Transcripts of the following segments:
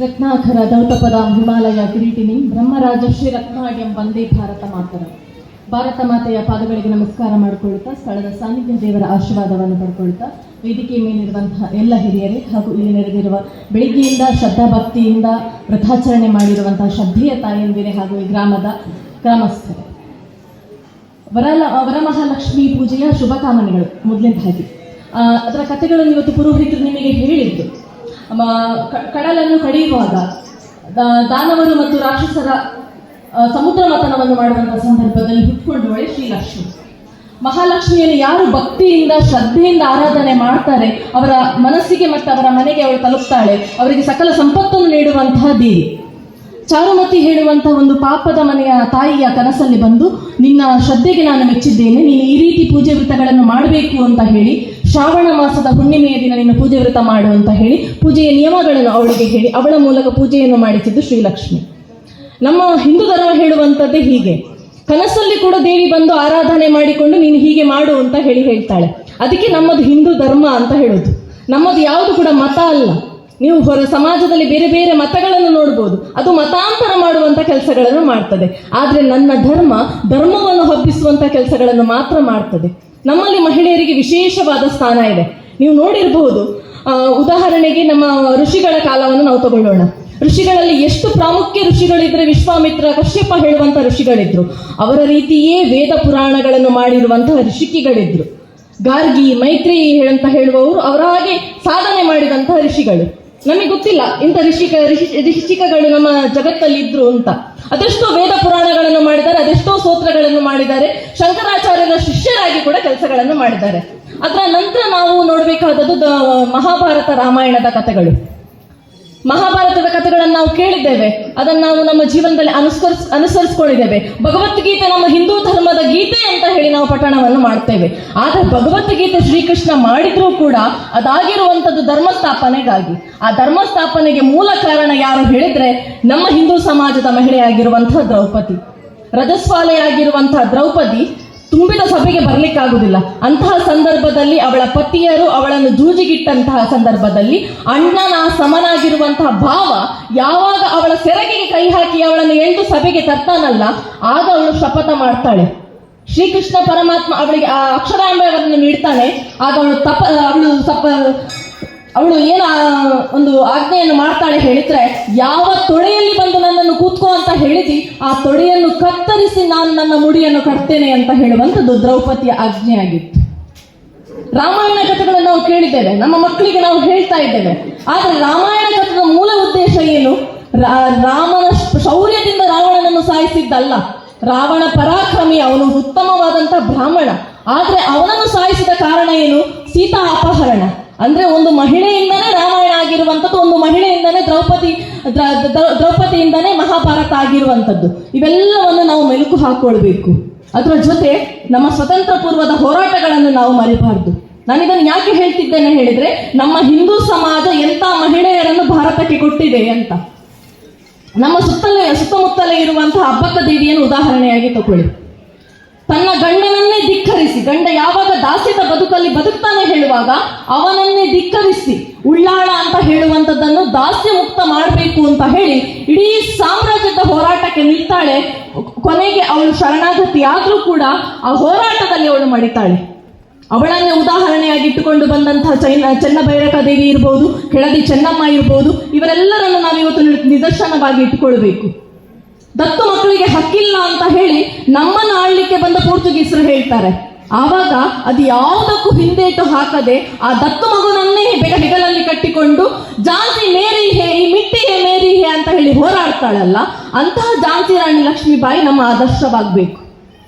ರತ್ನಾಕರ ದೌತಪದ ಹಿಮಾಲಯ ಕಿರೀಟಿನಿ ಬ್ರಹ್ಮರಾಜಶ್ರೀ ರತ್ನಾಡ್ಯಂ ವಂದೇ ಭಾರತ ಮಾತರ. ಭಾರತ ಮಾತೆಯ ಪಾದಗಳಿಗೆ ನಮಸ್ಕಾರ ಮಾಡಿಕೊಳ್ತಾ, ಸ್ಥಳದ ಸಾನ್ನಿಧ್ಯ ದೇವರ ಆಶೀರ್ವಾದವನ್ನು ಪಡ್ಕೊಳ್ತಾ, ವೇದಿಕೆ ಮೇಲಿರುವಂತಹ ಎಲ್ಲ ಹಿರಿಯರೇ ಹಾಗೂ ಇಲ್ಲಿ ನೆರೆದಿರುವ ಬೆಳಿಗ್ಗೆಯಿಂದ ಶ್ರದ್ಧಾಭಕ್ತಿಯಿಂದ ವ್ರತಾಚರಣೆ ಮಾಡಿರುವಂತಹ ಶ್ರದ್ಧೆಯ ತಾಯಂದಿರೇ ಹಾಗೂ ಈ ಗ್ರಾಮದ ಗ್ರಾಮಸ್ಥರೇ, ವರಮಹಾಲಕ್ಷ್ಮಿ ಪೂಜೆಯ ಶುಭಕಾಮನೆಗಳು. ಮೊದಲಿನ ಹಾಗೆ ಅದರ ಕಥೆಗಳನ್ನು ಇವತ್ತು ಪುರೋಹಿತರು ನಿಮಗೆ ಹೇಳಿದ್ದು. ಕಡಲನ್ನು ಕಡಿಯುವಾಗ ದಾನವರು ಮತ್ತು ರಾಕ್ಷಸರ ಸಮುದ್ರ ಮಥನವನ್ನು ಮಾಡುವಂತಹ ಸಂದರ್ಭದಲ್ಲಿ ಹುಟ್ಟುಕೊಂಡವಳೆ ಶ್ರೀಲಕ್ಷ್ಮಿ. ಮಹಾಲಕ್ಷ್ಮಿಯನ್ನು ಯಾರು ಭಕ್ತಿಯಿಂದ ಶ್ರದ್ಧೆಯಿಂದ ಆರಾಧನೆ ಮಾಡ್ತಾರೆ ಅವರ ಮನಸ್ಸಿಗೆ ಮತ್ತು ಅವರ ಮನೆಗೆ ಅವಳು ತಲುಪ್ತಾಳೆ. ಅವರಿಗೆ ಸಕಲ ಸಂಪತ್ತನ್ನು ನೀಡುವಂತಹ ದೇವಿ. ಚಾರುಮತಿ ಹೇಳುವಂತಹ ಒಂದು ಪಾಪದ ಮನೆಯ ತಾಯಿಯ ಕನಸಲ್ಲಿ ಬಂದು, ನಿನ್ನ ಶ್ರದ್ಧೆಗೆ ನಾನು ಮೆಚ್ಚಿದ್ದೇನೆ, ನೀನು ಈ ರೀತಿ ಪೂಜೆ ವೃತ್ತಗಳನ್ನು ಮಾಡಬೇಕು ಅಂತ ಹೇಳಿ, ಶ್ರಾವಣ ಮಾಸದ ಹುಣ್ಣಿಮೆಯ ದಿನ ನೀನು ಪೂಜೆ ವೃತ್ತ ಮಾಡು ಅಂತ ಹೇಳಿ ಪೂಜೆಯ ನಿಯಮಗಳನ್ನು ಅವಳಿಗೆ ಹೇಳಿ ಅವಳ ಮೂಲಕ ಪೂಜೆಯನ್ನು ಮಾಡಿಸಿದ್ದು ಶ್ರೀಲಕ್ಷ್ಮಿ. ನಮ್ಮ ಹಿಂದೂ ಧರ್ಮ ಹೇಳುವಂಥದ್ದೇ ಹೀಗೆ. ಕನಸಲ್ಲಿ ಕೂಡ ದೇವಿ ಬಂದು ಆರಾಧನೆ ಮಾಡಿಕೊಂಡು ನೀನು ಹೀಗೆ ಮಾಡು ಅಂತ ಹೇಳ್ತಾಳೆ. ಅದಕ್ಕೆ ನಮ್ಮದು ಹಿಂದೂ ಧರ್ಮ ಅಂತ ಹೇಳೋದು. ನಮ್ಮದು ಯಾವುದು ಕೂಡ ಮತ ಅಲ್ಲ. ನೀವು ಹೊರ ಸಮಾಜದಲ್ಲಿ ಬೇರೆ ಬೇರೆ ಮತಗಳನ್ನು ನೋಡ್ಬೋದು, ಅದು ಮತಾಂತರ ಮಾಡುವಂತ ಕೆಲಸಗಳನ್ನು ಮಾಡ್ತದೆ. ಆದ್ರೆ ನನ್ನ ಧರ್ಮವನ್ನು ಹಬ್ಬಿಸುವಂತ ಕೆಲಸಗಳನ್ನು ಮಾತ್ರ ಮಾಡ್ತದೆ. ನಮ್ಮಲ್ಲಿ ಮಹಿಳೆಯರಿಗೆ ವಿಶೇಷವಾದ ಸ್ಥಾನ ಇದೆ. ನೀವು ನೋಡಿರಬಹುದು, ಉದಾಹರಣೆಗೆ ನಮ್ಮ ಋಷಿಗಳ ಕಾಲವನ್ನು ನಾವು ತಗೊಳ್ಳೋಣ. ಋಷಿಗಳಲ್ಲಿ ಎಷ್ಟು ಪ್ರಾಮುಖ್ಯ ಋಷಿಗಳಿದ್ರೆ, ವಿಶ್ವಾಮಿತ್ರ, ಕಶ್ಯಪ ಹೇಳುವಂತಹ ಋಷಿಗಳಿದ್ರು. ಅವರ ರೀತಿಯೇ ವೇದ ಪುರಾಣಗಳನ್ನು ಮಾಡಿರುವಂತಹ ಋಷಿಕಿಗಳಿದ್ರು. ಗಾರ್ಗಿ, ಮೈತ್ರಿ ಅಂತ ಹೇಳುವವರು ಅವರ ಹಾಗೆ ಸಾಧನೆ ಮಾಡಿದಂತಹ ಋಷಿಗಳು. ನಮಗೆ ಗೊತ್ತಿಲ್ಲ ಇಂಥ ಋಷಿಕಗಳು ನಮ್ಮ ಜಗತ್ತಲ್ಲಿ ಇದ್ರು ಅಂತ. ಅದೆಷ್ಟೋ ವೇದ ಪುರಾಣಗಳನ್ನು ಮಾಡಿದ್ದಾರೆ, ಅದೆಷ್ಟೋ ಸ್ತೋತ್ರಗಳನ್ನು ಮಾಡಿದ್ದಾರೆ, ಶಂಕರಾಚಾರ್ಯರ ಶಿಷ್ಯರಾಗಿ ಕೂಡ ಕೆಲಸಗಳನ್ನು ಮಾಡಿದ್ದಾರೆ. ಅದರ ನಂತರ ನಾವು ನೋಡಬೇಕಾದದ್ದು ಮಹಾಭಾರತ ರಾಮಾಯಣದ ಕಥೆಗಳು. ಮಹಾಭಾರತದ ಕಥೆಗಳನ್ನು ನಾವು ಕೇಳಿದ್ದೇವೆ, ಅದನ್ನು ನಾವು ನಮ್ಮ ಜೀವನದಲ್ಲಿ ಅನುಸರಿಸ್ಕೊಂಡಿದ್ದೇವೆ. ಭಗವದ್ಗೀತೆ ನಮ್ಮ ಹಿಂದೂ ಧರ್ಮದ ಗೀತೆ ಅಂತ ಹೇಳಿ ನಾವು ಪಠಣವನ್ನು ಮಾಡ್ತೇವೆ. ಆದರೆ ಭಗವದ್ಗೀತೆ ಶ್ರೀಕೃಷ್ಣ ಮಾಡಿದ್ರೂ ಕೂಡ ಅದಾಗಿರುವಂಥದ್ದು ಧರ್ಮಸ್ಥಾಪನೆಗಾಗಿ. ಆ ಧರ್ಮಸ್ಥಾಪನೆಗೆ ಮೂಲ ಕಾರಣ ಯಾರು ಹೇಳಿದ್ರೆ, ನಮ್ಮ ಹಿಂದೂ ಸಮಾಜದ ಮಹಿಳೆಯಾಗಿರುವಂತಹ ದ್ರೌಪದಿ. ರಜಸ್ವಾಲೆಯಾಗಿರುವಂತಹ ದ್ರೌಪದಿ ತುಂಬಿದ ಸಭೆಗೆ ಬರ್ಲಿಕ್ಕಾಗುವುದಿಲ್ಲ. ಅಂತಹ ಸಂದರ್ಭದಲ್ಲಿ ಅವಳ ಪತಿಯರು ಅವಳನ್ನು ಜೂಜಿಗಿಟ್ಟಂತಹ ಸಂದರ್ಭದಲ್ಲಿ ಅಣ್ಣನ ಸಮನಾಗಿರುವಂತಹ ಭಾವ ಯಾವಾಗ ಅವಳ ಸೆರಗಿಗೆ ಕೈ ಹಾಕಿ ಅವಳನ್ನು ಎಳೆದು ಸಭೆಗೆ ತರ್ತಾನಲ್ಲ, ಆಗ ಅವಳು ಶಪಥ ಮಾಡ್ತಾಳೆ. ಶ್ರೀಕೃಷ್ಣ ಪರಮಾತ್ಮ ಅವಳಿಗೆ ಆ ಅಕ್ಷರಾಂಬವನ್ನು ನೀಡ್ತಾನೆ. ಆಗ ಅವಳು ಏನ ಒಂದು ಆಜ್ಞೆಯನ್ನು ಮಾಡ್ತಾಳೆ ಹೇಳಿದ್ರೆ, ಯಾವ ತೊಡೆಯಲ್ಲಿ ಬಂದು ನನ್ನನ್ನು ಕೂತ್ಕೋ ಅಂತ ಹೇಳಿದಿ, ಆ ತೊಡೆಯನ್ನು ಕತ್ತರಿಸಿ ನಾನು ನನ್ನ ಮುಡಿಯನ್ನು ಕಟ್ತೇನೆ ಅಂತ ಹೇಳುವಂಥದ್ದು ದ್ರೌಪದಿಯ ಆಜ್ಞೆಯಾಗಿತ್ತು. ರಾಮಾಯಣ ಕಥೆಗಳನ್ನು ನಾವು ಕೇಳಿದ್ದೇವೆ, ನಮ್ಮ ಮಕ್ಕಳಿಗೆ ನಾವು ಹೇಳ್ತಾ ಇದ್ದೇವೆ. ಆದರೆ ರಾಮಾಯಣ ಕಥೆಯ ಮೂಲ ಉದ್ದೇಶ ಏನು? ರಾಮನ ಶೌರ್ಯದಿಂದ ರಾವಣನನ್ನು ಸಾಯಿಸಿದ್ದಲ್ಲ. ರಾವಣ ಪರಾಕ್ರಮಿ, ಅವನು ಉತ್ತಮವಾದಂತಹ ಬ್ರಾಹ್ಮಣ. ಆದ್ರೆ ಅವನನ್ನು ಸಾಯಿಸಿದ ಕಾರಣ ಏನು? ಸೀತಾ ಅಪಹರಣ. ಅಂದ್ರೆ ಒಂದು ಮಹಿಳೆಯಿಂದನೇ ರಾಮಾಯಣ ಆಗಿರುವಂಥದ್ದು, ಒಂದು ಮಹಿಳೆಯಿಂದನೇ ದ್ರೌಪದಿಯಿಂದನೇ ಮಹಾಭಾರತ ಆಗಿರುವಂಥದ್ದು. ಇವೆಲ್ಲವನ್ನು ನಾವು ಮೆಲುಕು ಹಾಕೊಳ್ಬೇಕು. ಅದರ ಜೊತೆ ನಮ್ಮ ಸ್ವತಂತ್ರ ಪೂರ್ವದ ಹೋರಾಟಗಳನ್ನು ನಾವು ಮರಿಬಾರ್ದು. ನಾನಿದನ್ನು ಯಾಕೆ ಹೇಳ್ತಿದ್ದೇನೆ ಹೇಳಿದ್ರೆ, ನಮ್ಮ ಹಿಂದೂ ಸಮಾಜ ಎಂಥ ಮಹಿಳೆಯರನ್ನು ಭಾರತಕ್ಕೆ ಕೊಟ್ಟಿದೆ ಅಂತ. ನಮ್ಮ ಸುತ್ತಮುತ್ತಲೇ ಇರುವಂತಹ ಅಬ್ಬಕ್ಕ ದೇವಿಯನ್ನು ಉದಾಹರಣೆಯಾಗಿ ತಗೊಳ್ಳಿ. ತನ್ನ ಗಂಡನನ್ನೇ ಧಿಕ್ಕರಿಸಿ, ಗಂಡ ಯಾವಾಗ ದಾಸ್ಯದ ಬದುಕಲ್ಲಿ ಬದುಕ್ತಾನೆ ಹೇಳುವಾಗ ಅವನನ್ನೇ ಧಿಕ್ಕರಿಸಿ ಉಳ್ಳಾಳ ಅಂತ ಹೇಳುವಂಥದ್ದನ್ನು ದಾಸ್ಯ ಮುಕ್ತ ಮಾಡಬೇಕು ಅಂತ ಹೇಳಿ ಇಡೀ ಸಾಮ್ರಾಜ್ಯದ ಹೋರಾಟಕ್ಕೆ ನಿಲ್ತಾಳೆ. ಕೊನೆಗೆ ಅವಳು ಶರಣಾಗತಿ ಆದ್ರೂ ಕೂಡ ಆ ಹೋರಾಟದಲ್ಲಿ ಅವಳು ಮಡಿತಾಳೆ. ಅವಳನ್ನೇ ಉದಾಹರಣೆಯಾಗಿ ಇಟ್ಟುಕೊಂಡು ಬಂದಂತಹ ಚೆನ್ನಭೈರಕ ದೇವಿ ಇರ್ಬೋದು, ಕೆಳದಿ ಚೆನ್ನಮ್ಮ ಇರ್ಬೋದು, ಇವರೆಲ್ಲರನ್ನು ನಾವಿವತ್ತು ನಿದರ್ಶನವಾಗಿ ಇಟ್ಟುಕೊಳ್ಬೇಕು. ದತ್ತು ಮಕ್ಕಳಿಗೆ ಹಕ್ಕಿಲ್ಲ ಅಂತ ಹೇಳಿ ನಮ್ಮನ್ನು ಆಳ್ಲಿಕ್ಕೆ ಬಂದ ಪೋರ್ಚುಗೀಸರು ಹೇಳ್ತಾರೆ. ಆವಾಗ ಅದು ಯಾವುದಕ್ಕೂ ಹಿಂದೇಟು ಹಾಕದೆ ಆ ದತ್ತು ಮಗುನನ್ನೇ ಹೆಗಲಲ್ಲಿ ಕಟ್ಟಿಕೊಂಡು ಝಾನ್ಸಿ ಮೇರಿ ಹೇ, ಈ ಮಿಟ್ಟಿ ಹೇ ಮೇರಿ ಹೇ ಅಂತ ಹೇಳಿ ಹೋರಾಡ್ತಾಳಲ್ಲ, ಅಂತಹ ಝಾನ್ಸಿ ರಾಣಿ ಲಕ್ಷ್ಮೀಬಾಯಿ ನಮ್ಮ ಆದರ್ಶವಾಗಬೇಕು.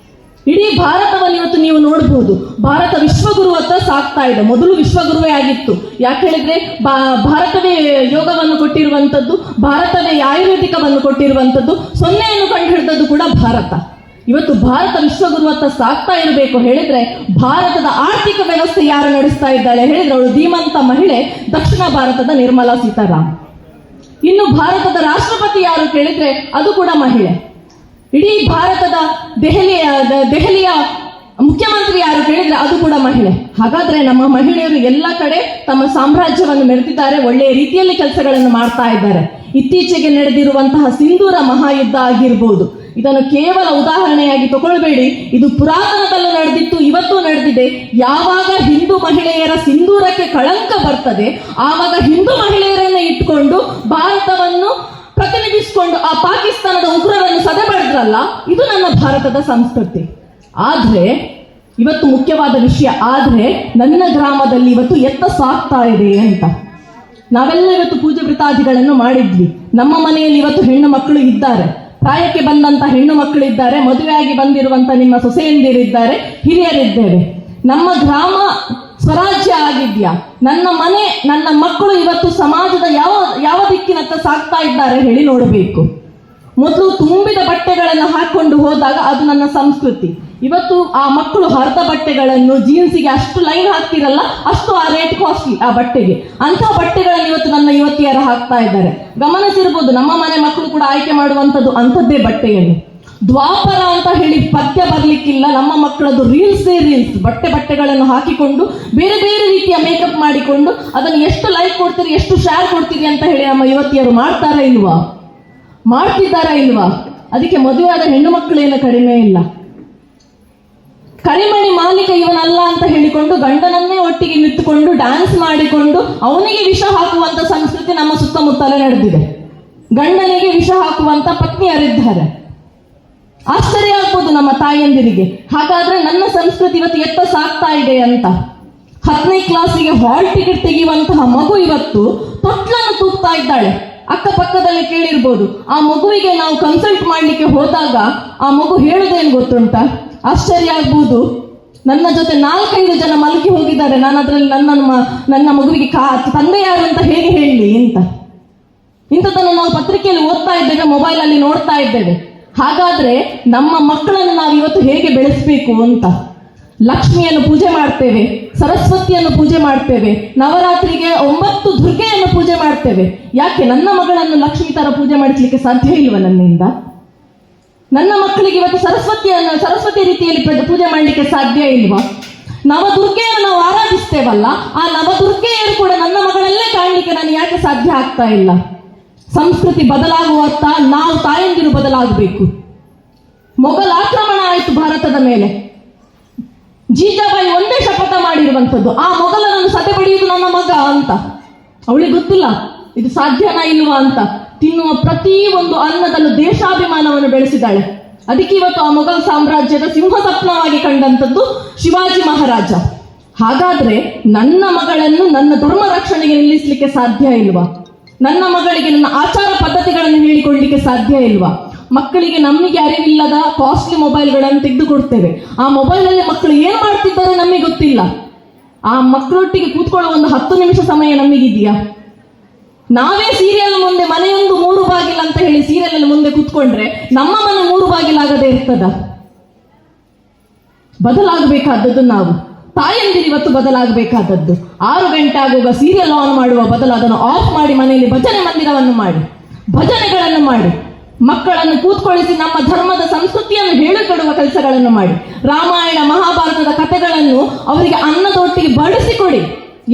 ಇಡೀ ಭಾರತವನ್ನು ಇವತ್ತು ನೀವು ನೋಡಬಹುದು, ಭಾರತ ವಿಶ್ವಗುರುವತ್ತ ಸಾಗ್ತಾ ಇದೆ. ಮೊದಲು ವಿಶ್ವಗುರುವೇ ಆಗಿತ್ತು. ಯಾಕೆ ಹೇಳಿದ್ರೆ ಭಾರತವೇ ಯೋಗವನ್ನು ಕೊಟ್ಟಿರುವಂಥದ್ದು, ಭಾರತವೇ ಆಯುರ್ವೇದಿಕವನ್ನು ಕೊಟ್ಟಿರುವಂಥದ್ದು, ಸೊನ್ನೆಯನ್ನು ಕಂಡು ಹಿಡಿದದ್ದು ಕೂಡ ಭಾರತ. ಇವತ್ತು ಭಾರತ ವಿಶ್ವಗುರುವತ್ತ ಸಾಗ್ತಾ ಇರಬೇಕು ಹೇಳಿದ್ರೆ, ಭಾರತದ ಆರ್ಥಿಕ ವ್ಯವಸ್ಥೆ ಯಾರು ನಡೆಸ್ತಾ ಇದ್ದಾಳೆ ಹೇಳಿದ್ರೆ, ಅವಳು ಧೀಮಂತ ಮಹಿಳೆ ದಕ್ಷಿಣ ಭಾರತದ ನಿರ್ಮಲಾ ಸೀತಾರಾಮನ್. ಇನ್ನು ಭಾರತದ ರಾಷ್ಟ್ರಪತಿ ಯಾರು ಕೇಳಿದ್ರೆ ಅದು ಕೂಡ ಮಹಿಳೆ. ಇಡೀ ಭಾರತದ ದೆಹಲಿಯ ಮುಖ್ಯಮಂತ್ರಿ ಯಾರು ಕೇಳಿದ್ರೆ ಅದು ಕೂಡ ಮಹಿಳೆ. ಹಾಗಾದ್ರೆ ನಮ್ಮ ಮಹಿಳೆಯರು ಎಲ್ಲ ಕಡೆ ತಮ್ಮ ಸಾಮ್ರಾಜ್ಯವನ್ನು ಮೆರೆದಿದ್ದಾರೆ, ಒಳ್ಳೆಯ ರೀತಿಯಲ್ಲಿ ಕೆಲಸಗಳನ್ನು ಮಾಡ್ತಾ ಇದ್ದಾರೆ. ಇತ್ತೀಚೆಗೆ ನಡೆದಿರುವಂತಹ ಸಿಂಧೂರ ಮಹಾಯುದ್ಧ ಆಗಿರ್ಬೋದು, ಇದನ್ನು ಕೇವಲ ಉದಾಹರಣೆಯಾಗಿ ತಗೊಳ್ಬೇಡಿ. ಇದು ಪುರಾತನದಲ್ಲೂ ನಡೆದಿತ್ತು, ಇವತ್ತು ನಡೆದಿದೆ. ಯಾವಾಗ ಹಿಂದೂ ಮಹಿಳೆಯರ ಸಿಂಧೂರಕ್ಕೆ ಕಳಂಕ ಬರ್ತದೆ, ಆವಾಗ ಹಿಂದೂ ಮಹಿಳೆಯರನ್ನ ಇಟ್ಕೊಂಡು ಭಾರತವನ್ನು ಪ್ರತಿನಿಧಿಸಿಕೊಂಡು ಆ ಪಾಕಿಸ್ತಾನದ ಉಗ್ರರನ್ನು ಸದೆಬಡಿದ್ರಲ್ಲ, ಇದು ನನ್ನ ಭಾರತದ ಸಂಸ್ಕೃತಿ. ಆದ್ರೆ ಇವತ್ತು ಮುಖ್ಯವಾದ ವಿಷಯ, ಆದ್ರೆ ನನ್ನ ಗ್ರಾಮದಲ್ಲಿ ಇವತ್ತು ಎತ್ತ ಸಾಗ್ತಾ ಇದೆ ಅಂತ. ನಾವೆಲ್ಲ ಇವತ್ತು ಪೂಜೆ ವ್ರತಾದಿಗಳನ್ನು ಮಾಡಿದ್ವಿ. ನಮ್ಮ ಮನೆಯಲ್ಲಿ ಇವತ್ತು ಹೆಣ್ಣು ಮಕ್ಕಳು ಇದ್ದಾರೆ, ಪ್ರಾಯಕ್ಕೆ ಬಂದಂತ ಹೆಣ್ಣು ಮಕ್ಕಳಿದ್ದಾರೆ, ಮದುವೆಯಾಗಿ ಬಂದಿರುವಂತ ನಿಮ್ಮ ಸೊಸೆಯಂದಿರಿದ್ದಾರೆ, ಹಿರಿಯರಿದ್ದೇವೆ. ನಮ್ಮ ಗ್ರಾಮ ಸ್ವರಾಜ್ಯ ಆಗಿದ್ಯಾ? ನನ್ನ ಮನೆ, ನನ್ನ ಮಕ್ಕಳು ಇವತ್ತು ಸಮಾಜದ ಯಾವ ದಿಕ್ಕಿನತ್ತ ಸಾಗ್ತಾ ಇದ್ದಾರೆ ಹೇಳಿ ನೋಡಬೇಕು. ಮೊದಲು ತುಂಬಿದ ಬಟ್ಟೆಗಳನ್ನು ಹಾಕೊಂಡು ಹೋದಾಗ ಅದು ನನ್ನ ಸಂಸ್ಕೃತಿ. ಇವತ್ತು ಆ ಮಕ್ಕಳು ಹರಿದ ಬಟ್ಟೆಗಳನ್ನು, ಜೀನ್ಸಿಗೆ ಅಷ್ಟು ಲೈನ್ ಹಾಕ್ತಿರಲ್ಲ, ಅಷ್ಟು ಆ ರೇಟ್ ಕಾಸ್ಟ್ಲಿ ಆ ಬಟ್ಟೆಗೆ, ಅಂತ ಬಟ್ಟೆಗಳನ್ನು ಇವತ್ತು ನನ್ನ ಯುವತಿಯರು ಹಾಕ್ತಾ ಇದ್ದಾರೆ. ಗಮನಿಸಿರ್ಬೋದು, ನಮ್ಮ ಮನೆ ಮಕ್ಕಳು ಕೂಡ ಆಯ್ಕೆ ಮಾಡುವಂಥದ್ದು ಅಂಥದ್ದೇ ಬಟ್ಟೆಯನ್ನು. ದ್ವಾಪರ ಅಂತ ಹೇಳಿ ಪದ್ಯ ಬರ್ಲಿಕ್ಕಿಲ್ಲ, ನಮ್ಮ ಮಕ್ಕಳದ್ದು ರೀಲ್ಸೇ ರೀಲ್ಸ್. ಬಟ್ಟೆಗಳನ್ನು ಹಾಕಿಕೊಂಡು ಬೇರೆ ಬೇರೆ ರೀತಿಯ ಮೇಕಪ್ ಮಾಡಿಕೊಂಡು ಅದನ್ನು ಎಷ್ಟು ಲೈಕ್ ಕೊಡ್ತೀರಿ, ಎಷ್ಟು ಶೇರ್ ಕೊಡ್ತೀರಿ ಅಂತ ಹೇಳಿ ನಮ್ಮ ಯುವತಿಯರು ಮಾಡ್ತಾರಾ ಇಲ್ವಾ? ಮಾಡ್ತಿದ್ದಾರಾ ಇಲ್ವಾ? ಅದಕ್ಕೆ ಮದುವೆಯಾದ ಹೆಣ್ಣು ಮಕ್ಕಳೇನು ಕಡಿಮೆ ಇಲ್ಲ. ಕರಿಮಣಿ ಮಾಲೀಕ ಇವನಲ್ಲ ಅಂತ ಹೇಳಿಕೊಂಡು ಗಂಡನನ್ನೇ ಒಟ್ಟಿಗೆ ನಿಂತುಕೊಂಡು ಡ್ಯಾನ್ಸ್ ಮಾಡಿಕೊಂಡು ಅವನಿಗೆ ವಿಷ ಹಾಕುವಂತ ಸಂಸ್ಕೃತಿ ನಮ್ಮ ಸುತ್ತಮುತ್ತಲೇ ನಡೆದಿದೆ. ಗಂಡನಿಗೆ ವಿಷ ಹಾಕುವಂತ ಪತ್ನಿಯರಿದ್ದಾರೆ. ಆಶ್ಚರ್ಯ ಆಗ್ಬೋದು ನಮ್ಮ ತಾಯಂದಿರಿಗೆ. ಹಾಗಾದ್ರೆ ನನ್ನ ಸಂಸ್ಕೃತಿ ಇವತ್ತು ಎತ್ತ ಸಾಗ್ತಾ ಇದೆ ಅಂತ. 10ನೇ ಕ್ಲಾಸಿಗೆ ಹಾಲ್ ಟಿಕೆಟ್ ತೆಗೆಯುವಂತಹ ಮಗು ಇವತ್ತು ತೊಟ್ಲನ್ನು ತೂಗ್ತಾ ಇದ್ದಾಳೆ. ಅಕ್ಕಪಕ್ಕದಲ್ಲಿ ಕೇಳಿರ್ಬೋದು. ಆ ಮಗುವಿಗೆ ನಾವು ಕನ್ಸಲ್ಟ್ ಮಾಡ್ಲಿಕ್ಕೆ ಹೋದಾಗ ಆ ಮಗು ಹೇಳುದೇನು ಗೊತ್ತುಂಟಾ? ಆಶ್ಚರ್ಯ ಆಗ್ಬೋದು. ನನ್ನ ಜೊತೆ 4-5 ಜನ ಮಲಗಿ ಹೋಗಿದ್ದಾರೆ, ನಾನು ಅದರಲ್ಲಿ ನನ್ನ ಮಗುವಿಗೆ ತಂದೆ ಯಾರು ಅಂತ ಹೇಗೆ ಹೇಳಲಿ ಅಂತ. ಇಂಥದ್ದನ್ನು ನಾವು ಪತ್ರಿಕೆಯಲ್ಲಿ ಓದ್ತಾ ಇದ್ದೇವೆ, ಮೊಬೈಲ್ ಅಲ್ಲಿ ನೋಡ್ತಾ ಇದ್ದೇವೆ. ಹಾಗಾದ್ರೆ ನಮ್ಮ ಮಕ್ಕಳನ್ನು ನಾವು ಇವತ್ತು ಹೇಗೆ ಬೆಳೆಸಬೇಕು ಅಂತ. ಲಕ್ಷ್ಮಿಯನ್ನು ಪೂಜೆ ಮಾಡ್ತೇವೆ, ಸರಸ್ವತಿಯನ್ನು ಪೂಜೆ ಮಾಡ್ತೇವೆ, ನವರಾತ್ರಿಗೆ 9 ದುರ್ಗೆಯನ್ನು ಪೂಜೆ ಮಾಡ್ತೇವೆ. ಯಾಕೆ ನನ್ನ ಮಗಳನ್ನು ಲಕ್ಷ್ಮಿ ತರ ಪೂಜೆ ಮಾಡಿಸ್ಲಿಕ್ಕೆ ಸಾಧ್ಯ ಇಲ್ವಾ ನನ್ನಿಂದ? ನನ್ನ ಮಕ್ಕಳಿಗೆ ಇವತ್ತು ಸರಸ್ವತಿ ರೀತಿಯಲ್ಲಿ ಪೂಜೆ ಮಾಡಲಿಕ್ಕೆ ಸಾಧ್ಯ ಇಲ್ವಾ? ನವದುರ್ಗೆಯನ್ನು ನಾವು ಆರಾಧಿಸ್ತೇವಲ್ಲ, ಆ ನವದುರ್ಗೆಯರು ಕೂಡ ನನ್ನ ಮಗಳಲ್ಲೇ ಕಾಣಲಿಕ್ಕೆ ನಾನು ಯಾಕೆ ಸಾಧ್ಯ ಆಗ್ತಾ ಇಲ್ಲ? ಸಂಸ್ಕೃತಿ ಬದಲಾಗುವತ್ತ ನಾವು ತಾಯಂದಿರು ಬದಲಾಗಬೇಕು. ಮೊಘಲ್ ಆಕ್ರಮಣ ಆಯಿತು ಭಾರತದ ಮೇಲೆ. ಜೀಜಾಬಾಯಿ ಒಂದೇ ಶಪಥ ಮಾಡಿರುವಂಥದ್ದು, ಆ ಮೊಘಲನನ್ನು ಸದೆ ಬಡಿಯುವುದು ನನ್ನ ಮಗ ಅಂತ. ಅವಳಿಗೆ ಗೊತ್ತಿಲ್ಲ ಇದು ಸಾಧ್ಯನಾ ಇಲ್ವಾ ಅಂತ. ತಿನ್ನುವ ಪ್ರತಿ ಒಂದು ಅನ್ನದಲ್ಲೂ ದೇಶಾಭಿಮಾನವನ್ನು ಬೆಳೆಸಿದ್ದಾಳೆ. ಅದಕ್ಕೆ ಇವತ್ತು ಆ ಮೊಘಲ್ ಸಾಮ್ರಾಜ್ಯದ ಸಿಂಹಸಪ್ನವಾಗಿ ಕಂಡಂಥದ್ದು ಶಿವಾಜಿ ಮಹಾರಾಜ. ಹಾಗಾದ್ರೆ ನನ್ನ ಮಗಳನ್ನು ನನ್ನ ಧರ್ಮ ರಕ್ಷಣೆಗೆ ನಿಲ್ಲಿಸಲಿಕ್ಕೆ ಸಾಧ್ಯ ಇಲ್ವಾ? ನನ್ನ ಮಗಳಿಗೆ ನನ್ನ ಆಚಾರ ಪದ್ಧತಿಗಳನ್ನು ಹೇಳಿಕೊಳ್ಳಲಿಕ್ಕೆ ಸಾಧ್ಯ ಇಲ್ವಾ? ಮಕ್ಕಳಿಗೆ ನಮಗೆ ಅರಿವಿಲ್ಲದ ಕಾಸ್ಟ್ಲಿ ಮೊಬೈಲ್ಗಳನ್ನು ತೆಗೆದುಕೊಡ್ತೇವೆ. ಆ ಮೊಬೈಲಲ್ಲಿ ಮಕ್ಕಳು ಏನು ಮಾಡ್ತಿದ್ದಾರೆ ನಮಗೆ ಗೊತ್ತಿಲ್ಲ. ಆ ಮಕ್ಕಳೊಟ್ಟಿಗೆ ಕೂತ್ಕೊಳ್ಳೋ ಒಂದು 10 ನಿಮಿಷ ಸಮಯ ನಮಗಿದೆಯಾ? ನಾವೇ ಸೀರಿಯಲ್ ಮುಂದೆ ಮನೆಯೊಂದು 3 ಬಾಗಿಲು ಅಂತ ಹೇಳಿ ಸೀರಿಯಲ್ ಅಲ್ಲಿ ಮುಂದೆ ಕೂತ್ಕೊಂಡ್ರೆ ನಮ್ಮ ಮನೆ 3 ಬಾಗಿಲಾಗದೆ ಇರ್ತದ? ಬದಲಾಗಬೇಕಾದದ್ದು ನಾವು ತಾಯಂದಿರು ಇವತ್ತು ಬದಲಾಗಬೇಕಾದದ್ದು. 6 ಗಂಟೆ ಆಗುವಾಗ ಸೀರಿಯಲ್ ಆನ್ ಮಾಡುವ ಬದಲು ಅದನ್ನು ಆಫ್ ಮಾಡಿ ಮನೆಯಲ್ಲಿ ಭಜನೆ ಮಂದಿರವನ್ನು ಮಾಡಿ, ಭಜನೆಗಳನ್ನು ಮಾಡಿ, ಮಕ್ಕಳನ್ನು ಕೂತ್ಕೊಳ್ಳಿಸಿ ನಮ್ಮ ಧರ್ಮದ ಸಂಸ್ಕೃತಿಯನ್ನು ಹೇಳಿಕೊಡುವ ಕೆಲಸಗಳನ್ನು ಮಾಡಿ, ರಾಮಾಯಣ ಮಹಾಭಾರತದ ಕಥೆಗಳನ್ನು ಅವರಿಗೆ ಅನ್ನದೊಟ್ಟಿಗೆ ಬಡಿಸಿಕೊಡಿ.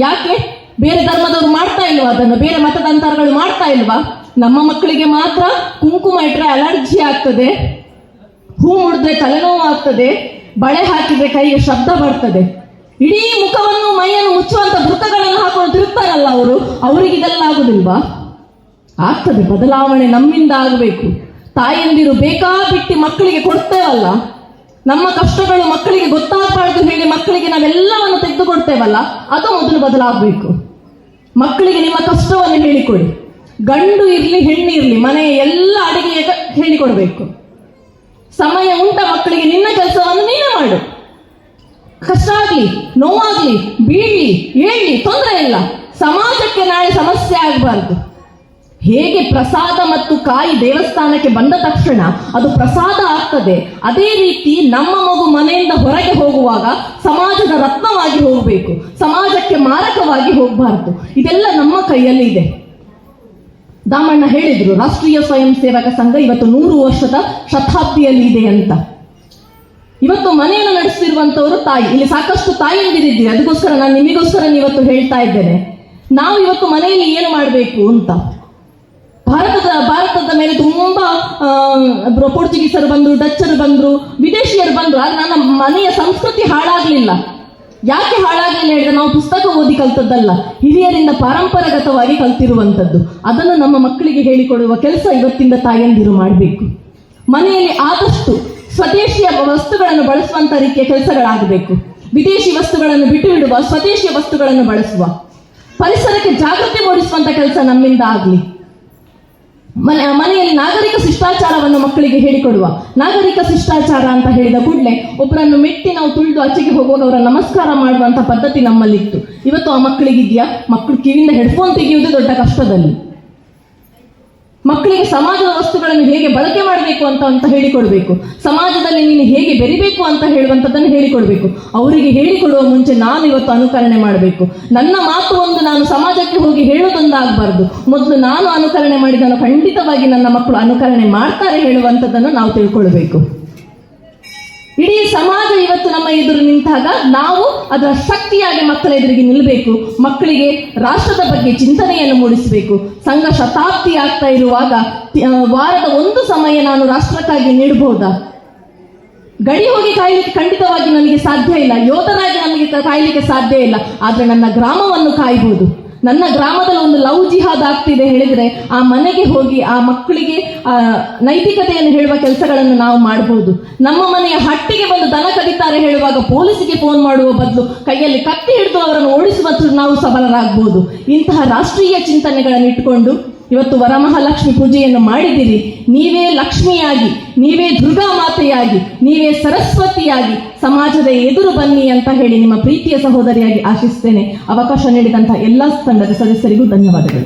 ಯಾಕೆ ಬೇರೆ ಧರ್ಮದವರು ಮಾಡ್ತಾ ಇಲ್ವಾ ಅದನ್ನು? ಬೇರೆ ಮತದಂತರಗಳು ಮಾಡ್ತಾ ಇಲ್ವಾ? ನಮ್ಮ ಮಕ್ಕಳಿಗೆ ಮಾತ್ರ ಕುಂಕುಮ ಇಟ್ಟರೆ ಅಲರ್ಜಿ ಆಗ್ತದೆ, ಹೂ ಮುಡಿದ್ರೆ ತಲೆನೋವು ಆಗ್ತದೆ, ಬಳೆ ಹಾಕಿದ್ರೆ ಕೈಗೆ ಶಬ್ದ ಬರ್ತದೆ, ಇಡೀ ಮುಖವನ್ನು ಮೈಯನ್ನು ಮುಚ್ಚುವಂತ ವೃತ್ತಗಳನ್ನು ಹಾಕೊಂಡು ತಿರುಗ್ತಾರಲ್ಲ ಅವರು, ಅವರಿಗೆ ಇದೆಲ್ಲ ಆಗುದಿಲ್ವಾ? ಆಗ್ತದೆ. ಬದಲಾವಣೆ ನಮ್ಮಿಂದ ಆಗಬೇಕು. ತಾಯಂದಿರು ಬೇಕಾಬಿಟ್ಟಿ ಮಕ್ಕಳಿಗೆ ಕೊಡ್ತೇವಲ್ಲ, ನಮ್ಮ ಕಷ್ಟಗಳು ಮಕ್ಕಳಿಗೆ ಗೊತ್ತಾಗಬಾರ್ದು ಹೇಳಿ ಮಕ್ಕಳಿಗೆ ನಾವೆಲ್ಲವನ್ನು ತೆಗೆದುಕೊಡ್ತೇವಲ್ಲ, ಅದು ಮೊದಲು ಬದಲಾಗಬೇಕು. ಮಕ್ಕಳಿಗೆ ನಿಮ್ಮ ಕಷ್ಟವನ್ನು ಹೇಳಿಕೊಡಿ. ಗಂಡು ಇರ್ಲಿ ಹೆಣ್ಣು ಇರ್ಲಿ ಮನೆಯ ಎಲ್ಲ ಅಡಿಗೆ ಹೇಳಿಕೊಡ್ಬೇಕು. ಸಮಯ ಉಂಟ ಮಕ್ಕಳಿಗೆ, ನಿನ್ನ ಕೆಲಸವನ್ನು ನೀನೇ ಮಾಡು. ಕಷ್ಟ ಆಗ್ಲಿ, ನೋವಾಗ್ಲಿ, ಬೀಳ್ಲಿ, ಏಳ್ಲಿ, ತೊಂದರೆ ಇಲ್ಲ. ಸಮಾಜಕ್ಕೆ ನಾಳೆ ಸಮಸ್ಯೆ ಆಗಬಾರ್ದು. ಹೇಗೆ ಪ್ರಸಾದ ಮತ್ತು ಕಾಯಿ ದೇವಸ್ಥಾನಕ್ಕೆ ಬಂದ ತಕ್ಷಣ ಅದು ಪ್ರಸಾದ ಆಗ್ತದೆ, ಅದೇ ರೀತಿ ನಮ್ಮ ಮಗು ಮನೆಯಿಂದ ಹೊರಗೆ ಹೋಗುವಾಗ ಸಮಾಜದ ರತ್ನವಾಗಿ ಹೋಗಬೇಕು, ಸಮಾಜಕ್ಕೆ ಮಾರಕವಾಗಿ ಹೋಗಬಾರ್ದು. ಇದೆಲ್ಲ ನಮ್ಮ ಕೈಯಲ್ಲಿ ಇದೆ. ದಾಮಣ್ಣ ಹೇಳಿದ್ರು, ರಾಷ್ಟ್ರೀಯ ಸ್ವಯಂ ಸೇವಕ ಸಂಘ ಇವತ್ತು 100 ವರ್ಷದ ಶತಾಬ್ದಿಯಲ್ಲಿ ಇದೆ ಅಂತ. ಇವತ್ತು ಮನೆಯನ್ನು ನಡೆಸ್ತಿರುವಂತವರು ತಾಯಿ. ಇಲ್ಲಿ ಸಾಕಷ್ಟು ತಾಯಿಯಂದಿರಿದ್ದೀವಿ, ಅದಕ್ಕೋಸ್ಕರ ನಾನು ನಿಮಗೋಸ್ಕರ ಇವತ್ತು ಹೇಳ್ತಾ ಇದ್ದೇನೆ. ನಾವು ಇವತ್ತು ಮನೆಯಲ್ಲಿ ಏನು ಮಾಡಬೇಕು ಅಂತ. ಭಾರತದ ಮೇಲೆ ತುಂಬಾ ಪೋರ್ಚುಗೀಸರು ಬಂದ್ರು, ಡಚ್ಚರು ಬಂದ್ರು, ವಿದೇಶಿಯರು ಬಂದ್ರು. ಆದ್ರೆ ನನ್ನ ಮನೆಯ ಸಂಸ್ಕೃತಿ ಹಾಳಾಗ್ಲಿಲ್ಲ. ಯಾಕೆ ಹಾಳಾಗ್ಲಿಲ್ಲ ಹೇಳಿದ್ರೆ ನಾವು ಪುಸ್ತಕ ಓದಿ ಕಲ್ತದ್ದಲ್ಲ, ಹಿರಿಯರಿಂದ ಪಾರಂಪರಾಗತವಾಗಿ ಕಲ್ತಿರುವಂಥದ್ದು. ಅದನ್ನು ನಮ್ಮ ಮಕ್ಕಳಿಗೆ ಹೇಳಿಕೊಡುವ ಕೆಲಸ ಇವತ್ತಿಂದ ತಾಯಂದಿರು ಮಾಡಬೇಕು. ಮನೆಯಲ್ಲಿ ಆದಷ್ಟು ಸ್ವದೇಶಿಯ ವಸ್ತುಗಳನ್ನು ಬಳಸುವಂತ ರೀತಿಯ ಕೆಲಸಗಳಾಗಬೇಕು. ವಿದೇಶಿ ವಸ್ತುಗಳನ್ನು ಬಿಟ್ಟು ಬಿಡುವ, ಸ್ವದೇಶಿಯ ವಸ್ತುಗಳನ್ನು ಬಳಸುವ, ಪರಿಸರಕ್ಕೆ ಜಾಗೃತಿ ಮೂಡಿಸುವಂತ ಕೆಲಸ ನಮ್ಮಿಂದ ಆಗಲಿ. ಮನೆಯಲ್ಲಿ ನಾಗರಿಕ ಶಿಷ್ಟಾಚಾರವನ್ನು ಮಕ್ಕಳಿಗೆ ಹೇಳಿಕೊಡುವ. ನಾಗರಿಕ ಶಿಷ್ಟಾಚಾರ ಅಂತ ಹೇಳಿದ ಕೂಡಲೇ ಒಬ್ಬರನ್ನು ಮೆಟ್ಟಿ ನಾವು ತುಳಿದು ಆಚೆಗೆ ಹೋಗುವಾಗ ಅವರ ನಮಸ್ಕಾರ ಮಾಡುವಂತ ಪದ್ಧತಿ ನಮ್ಮಲ್ಲಿತ್ತು. ಇವತ್ತು ಆ ಮಕ್ಕಳಿಗಿದೆಯಾ? ಮಕ್ಕಳು ಕಿವಿಯಿಂದ ಹೆಡ್ಫೋನ್ ತೆಗೆಯುವುದೇ ದೊಡ್ಡ ಕಷ್ಟದಲ್ಲಿ. ಮಕ್ಕಳಿಗೆ ಸಮಾಜದ ವಸ್ತುಗಳನ್ನು ಹೇಗೆ ಬಳಕೆ ಮಾಡಬೇಕು ಅಂತ ಹೇಳಿಕೊಡ್ಬೇಕು. ಸಮಾಜದಲ್ಲಿ ನೀನು ಹೇಗೆ ಬೆರಿಬೇಕು ಅಂತ ಹೇಳುವಂಥದ್ದನ್ನು ಹೇಳಿಕೊಡ್ಬೇಕು. ಅವರಿಗೆ ಹೇಳಿಕೊಡುವ ಮುಂಚೆ ನಾನು ಇವತ್ತು ಅನುಕರಣೆ ಮಾಡಬೇಕು. ನನ್ನ ಮಾತು ಒಂದು ನಾನು ಸಮಾಜಕ್ಕೆ ಹೋಗಿ ಹೇಳೋದೊಂದಾಗಬಾರ್ದು. ಮೊದಲು ನಾನು ಅನುಕರಣೆ ಮಾಡಿದನ್ನು ಖಂಡಿತವಾಗಿ ನನ್ನ ಮಕ್ಕಳು ಅನುಕರಣೆ ಮಾಡ್ತಾರೆ ಹೇಳುವಂಥದ್ದನ್ನು ನಾವು ತಿಳ್ಕೊಳ್ಬೇಕು. ಇಡೀ ಸಮಾಜ ಇವತ್ತು ನಮ್ಮ ಎದುರು ನಿಂತಾಗ ನಾವು ಅದರ ಶಕ್ತಿಯಾಗಿ ಮಕ್ಕಳ ಎದುರಿಗೆ ನಿಲ್ಲಬೇಕು. ಮಕ್ಕಳಿಗೆ ರಾಷ್ಟ್ರದ ಬಗ್ಗೆ ಚಿಂತನೆಯನ್ನು ಮೂಡಿಸಬೇಕು. ಸಂಘ ಶತಾಬ್ದಿ ಆಗ್ತಾ ಇರುವಾಗ ವಾರದ ಒಂದು ಸಮಯ ನಾನು ರಾಷ್ಟ್ರಕ್ಕಾಗಿ ನೀಡಬಹುದಾ? ಗಡಿ ಹೋಗಿ ಕಾಯಲಿಕ್ಕೆ ಖಂಡಿತವಾಗಿ ನನಗೆ ಸಾಧ್ಯ ಇಲ್ಲ, ಯೋಧರಾಗಿ ನಮಗೆ ಕಾಯಲಿಕ್ಕೆ ಸಾಧ್ಯ ಇಲ್ಲ. ಆದ್ರೆ ನನ್ನ ಗ್ರಾಮವನ್ನು ಕಾಯಬಹುದು. ನನ್ನ ಗ್ರಾಮದಲ್ಲಿ ಒಂದು ಲವ್ ಜಿಹಾದ್ ಆಗ್ತಿದೆ ಹೇಳಿದ್ರೆ ಆ ಮನೆಗೆ ಹೋಗಿ ಆ ಮಕ್ಕಳಿಗೆ ನೈತಿಕತೆಯನ್ನು ಹೇಳುವ ಕೆಲಸಗಳನ್ನು ನಾವು ಮಾಡಬಹುದು. ನಮ್ಮ ಮನೆಯ ಹಟ್ಟಿಗೆ ಬಂದು ದನ ಕಡಿತಾರೆ ಹೇಳುವಾಗ ಪೊಲೀಸಿಗೆ ಫೋನ್ ಮಾಡುವ ಬದಲು ಕೈಯಲ್ಲಿ ಕತ್ತಿ ಹಿಡಿದು ಅವರನ್ನು ಓಡಿಸುವ ನಾವು ಸಬಲರಾಗಬಹುದು. ಇಂತಹ ರಾಷ್ಟ್ರೀಯ ಚಿಂತನೆಗಳನ್ನು ಇಟ್ಟುಕೊಂಡು ಇವತ್ತು ವರಮಹಾಲಕ್ಷ್ಮಿ ಪೂಜೆಯನ್ನು ಮಾಡಿದಿರಿ. ನೀವೇ ಲಕ್ಷ್ಮಿಯಾಗಿ, ನೀವೇ ದುರ್ಗಾ ಮಾತೆಯಾಗಿ, ನೀವೇ ಸರಸ್ವತಿಯಾಗಿ ಸಮಾಜದ ಎದುರು ಬನ್ನಿ ಅಂತ ಹೇಳಿ ನಿಮ್ಮ ಪ್ರೀತಿಯ ಸಹೋದರಿಯಾಗಿ ಆಶಿಸ್ತೇನೆ. ಅವಕಾಶ ನೀಡಿದಂತಹ ಎಲ್ಲ ತಂಡದ ಸದಸ್ಯರಿಗೂ ಧನ್ಯವಾದಗಳು.